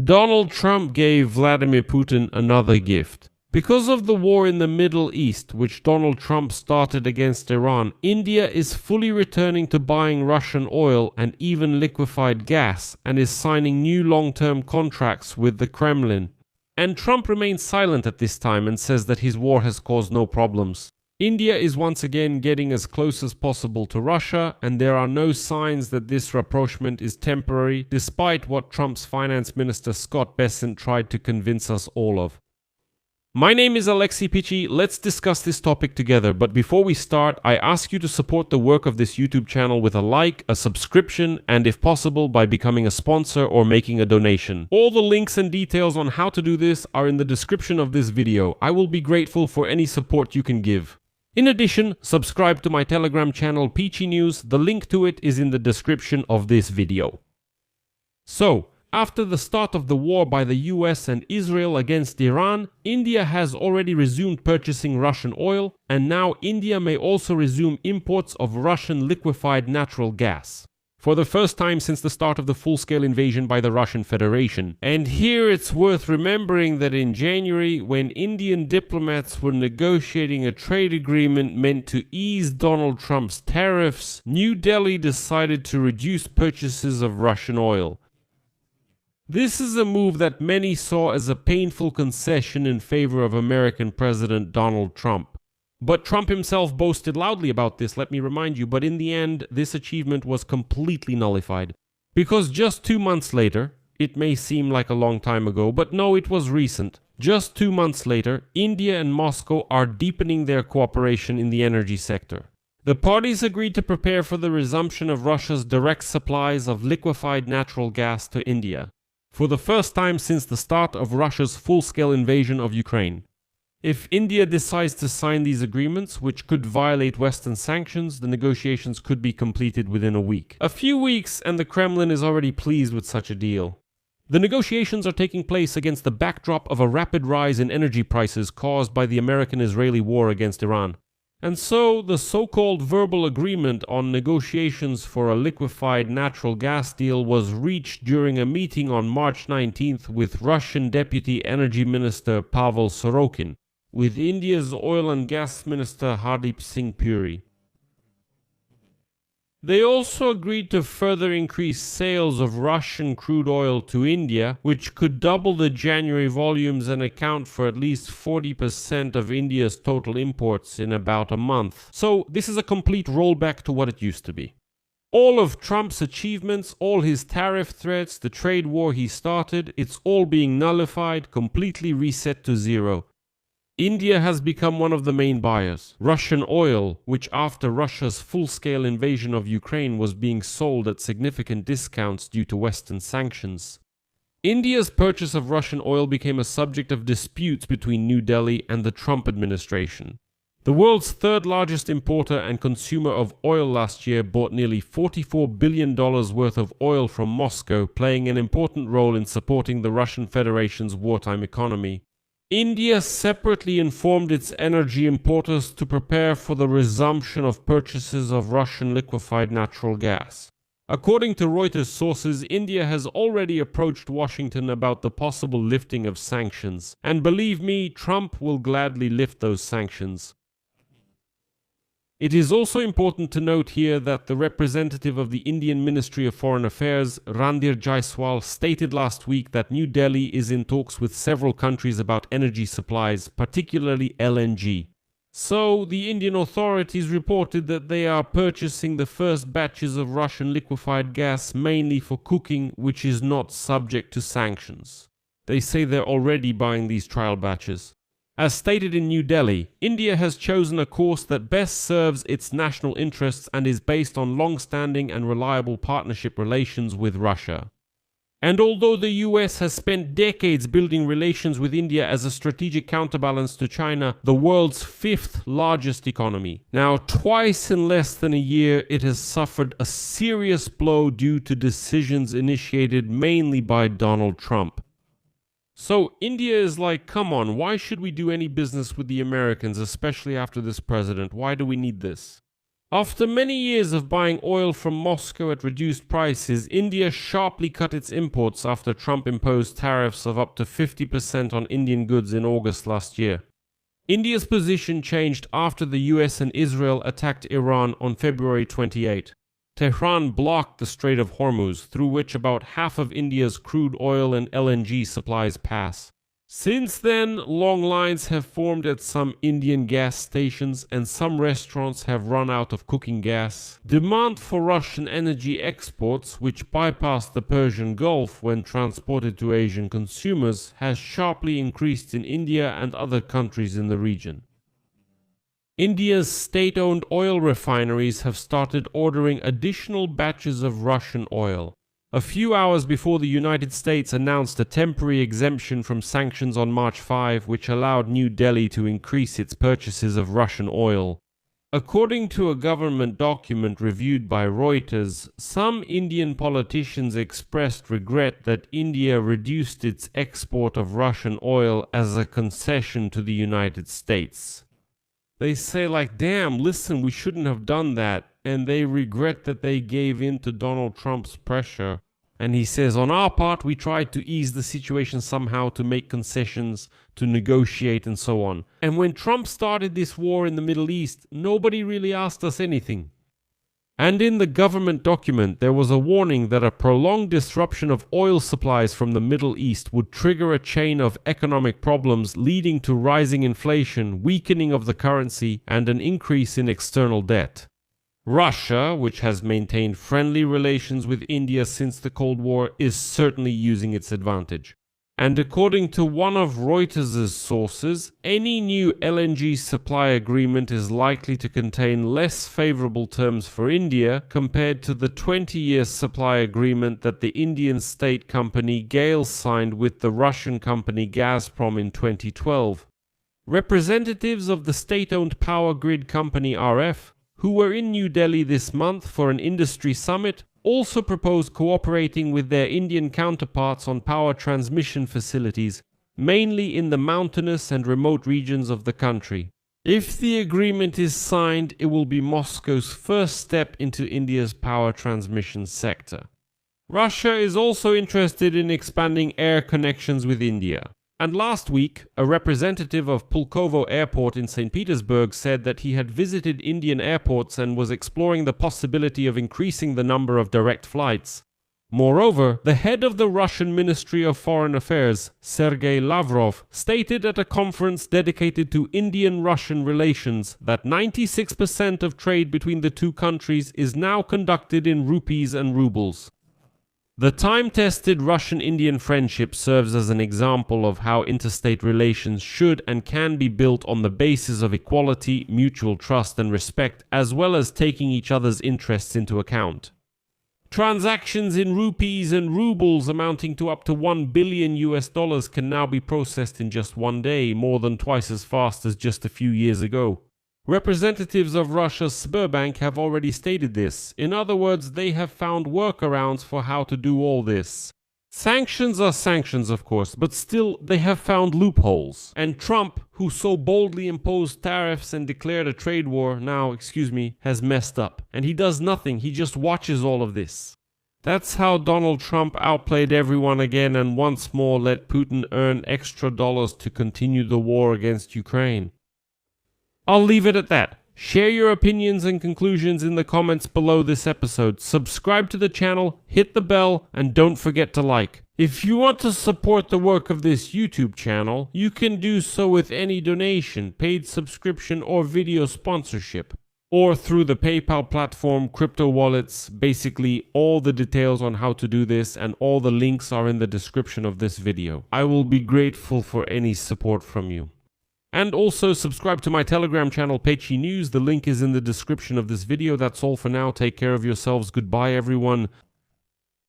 Donald Trump gave Vladimir Putin another gift. Because of the war in the Middle East, which Donald Trump started against Iran, India is fully returning to buying Russian oil and even liquefied gas, and is signing new long-term contracts with the Kremlin. And Trump remains silent at this time and says that his war has caused no problems. India is once again getting as close as possible to Russia, and there are no signs that this rapprochement is temporary, despite what Trump's finance minister Scott Bessent tried to convince us all of. My name is Alexei Pichi. Let's discuss this topic together, but before we start, I ask you to support the work of this YouTube channel with a like, a subscription, and if possible by becoming a sponsor or making a donation. All the links and details on how to do this are in the description of this video. I will be grateful for any support you can give. In addition, subscribe to my Telegram channel Peachy News. The link to it is in the description of this video. So, after the start of the war by the US and Israel against Iran, India has already resumed purchasing Russian oil, and now India may also resume imports of Russian liquefied natural gas, for the first time since the start of the full-scale invasion by the Russian Federation. And here it's worth remembering that in January, when Indian diplomats were negotiating a trade agreement meant to ease Donald Trump's tariffs, New Delhi decided to reduce purchases of Russian oil. This is a move that many saw as a painful concession in favor of American President Donald Trump. But Trump himself boasted loudly about this, let me remind you, but in the end, this achievement was completely nullified. Because just 2 months later, it may seem like a long time ago, but no, it was recent. Just 2 months later, India and Moscow are deepening their cooperation in the energy sector. The parties agreed to prepare for the resumption of Russia's direct supplies of liquefied natural gas to India, for the first time since the start of Russia's full-scale invasion of Ukraine. If India decides to sign these agreements, which could violate Western sanctions, the negotiations could be completed within a week. A few weeks, and the Kremlin is already pleased with such a deal. The negotiations are taking place against the backdrop of a rapid rise in energy prices caused by the American-Israeli war against Iran. And so, the so-called verbal agreement on negotiations for a liquefied natural gas deal was reached during a meeting on March 19th with Russian Deputy Energy Minister Pavel Sorokin, with India's Oil and Gas Minister Hardeep Singh Puri. They also agreed to further increase sales of Russian crude oil to India, which could double the January volumes and account for at least 40% of India's total imports in about a month. So this is a complete rollback to what it used to be. All of Trump's achievements, all his tariff threats, the trade war he started, it's all being nullified, completely reset to zero. India has become one of the main buyers. Russian oil, which after Russia's full-scale invasion of Ukraine was being sold at significant discounts due to Western sanctions. India's purchase of Russian oil became a subject of disputes between New Delhi and the Trump administration. The world's third largest importer and consumer of oil last year bought nearly $44 billion worth of oil from Moscow, playing an important role in supporting the Russian Federation's wartime economy. India separately informed its energy importers to prepare for the resumption of purchases of Russian liquefied natural gas. According to Reuters sources, India has already approached Washington about the possible lifting of sanctions. And believe me, Trump will gladly lift those sanctions. It is also important to note here that the representative of the Indian Ministry of Foreign Affairs, Randhir Jaiswal, stated last week that New Delhi is in talks with several countries about energy supplies, particularly LNG. So, the Indian authorities reported that they are purchasing the first batches of Russian liquefied gas mainly for cooking, which is not subject to sanctions. They say they're already buying these trial batches. As stated in New Delhi, India has chosen a course that best serves its national interests and is based on long-standing and reliable partnership relations with Russia. And although the US has spent decades building relations with India as a strategic counterbalance to China, the world's fifth largest economy, now twice in less than a year it has suffered a serious blow due to decisions initiated mainly by Donald Trump. So India is like, come on, why should we do any business with the Americans, especially after this president? Why do we need this? After many years of buying oil from Moscow at reduced prices, India sharply cut its imports after Trump imposed tariffs of up to 50% on Indian goods in August last year. India's position changed after the US and Israel attacked Iran on February 28. Tehran blocked the Strait of Hormuz, through which about half of India's crude oil and LNG supplies pass. Since then, long lines have formed at some Indian gas stations and some restaurants have run out of cooking gas. Demand for Russian energy exports, which bypass the Persian Gulf when transported to Asian consumers, has sharply increased in India and other countries in the region. India's state-owned oil refineries have started ordering additional batches of Russian oil. A few hours before the United States announced a temporary exemption from sanctions on March 5, which allowed New Delhi to increase its purchases of Russian oil. According to a government document reviewed by Reuters, some Indian politicians expressed regret that India reduced its export of Russian oil as a concession to the United States. They say like, damn, listen, we shouldn't have done that. And they regret that they gave in to Donald Trump's pressure. And he says, on our part, we tried to ease the situation somehow, to make concessions, to negotiate and so on. And when Trump started this war in the Middle East, nobody really asked us anything. And in the government document, there was a warning that a prolonged disruption of oil supplies from the Middle East would trigger a chain of economic problems leading to rising inflation, weakening of the currency, and an increase in external debt. Russia, which has maintained friendly relations with India since the Cold War, is certainly using its advantage. And according to one of Reuters' sources, any new LNG supply agreement is likely to contain less favorable terms for India compared to the 20-year supply agreement that the Indian state company GAIL signed with the Russian company Gazprom in 2012. Representatives of the state-owned power grid company RF, who were in New Delhi this month for an industry summit, also proposed cooperating with their Indian counterparts on power transmission facilities, mainly in the mountainous and remote regions of the country. If the agreement is signed, it will be Moscow's first step into India's power transmission sector. Russia is also interested in expanding air connections with India. And last week, a representative of Pulkovo Airport in St. Petersburg said that he had visited Indian airports and was exploring the possibility of increasing the number of direct flights. Moreover, the head of the Russian Ministry of Foreign Affairs, Sergei Lavrov, stated at a conference dedicated to Indian-Russian relations that 96% of trade between the two countries is now conducted in rupees and rubles. The time-tested Russian-Indian friendship serves as an example of how interstate relations should and can be built on the basis of equality, mutual trust and respect, as well as taking each other's interests into account. Transactions in rupees and rubles amounting to up to $1 billion can now be processed in just one day, more than twice as fast as just a few years ago. Representatives of Russia's Sberbank have already stated this. In other words, they have found workarounds for how to do all this. Sanctions are sanctions, of course, but still they have found loopholes. And Trump, who so boldly imposed tariffs and declared a trade war, has messed up. And he does nothing, he just watches all of this. That's how Donald Trump outplayed everyone again and once more let Putin earn extra dollars to continue the war against Ukraine. I'll leave it at that. Share your opinions and conclusions in the comments below this episode. Subscribe to the channel, hit the bell, and don't forget to like. If you want to support the work of this YouTube channel, you can do so with any donation, paid subscription, or video sponsorship. Or through the PayPal platform, crypto wallets, basically all the details on how to do this and all the links are in the description of this video. I will be grateful for any support from you. And also subscribe to my Telegram channel, Pechi News. The link is in the description of this video. That's all for now. Take care of yourselves. Goodbye, everyone.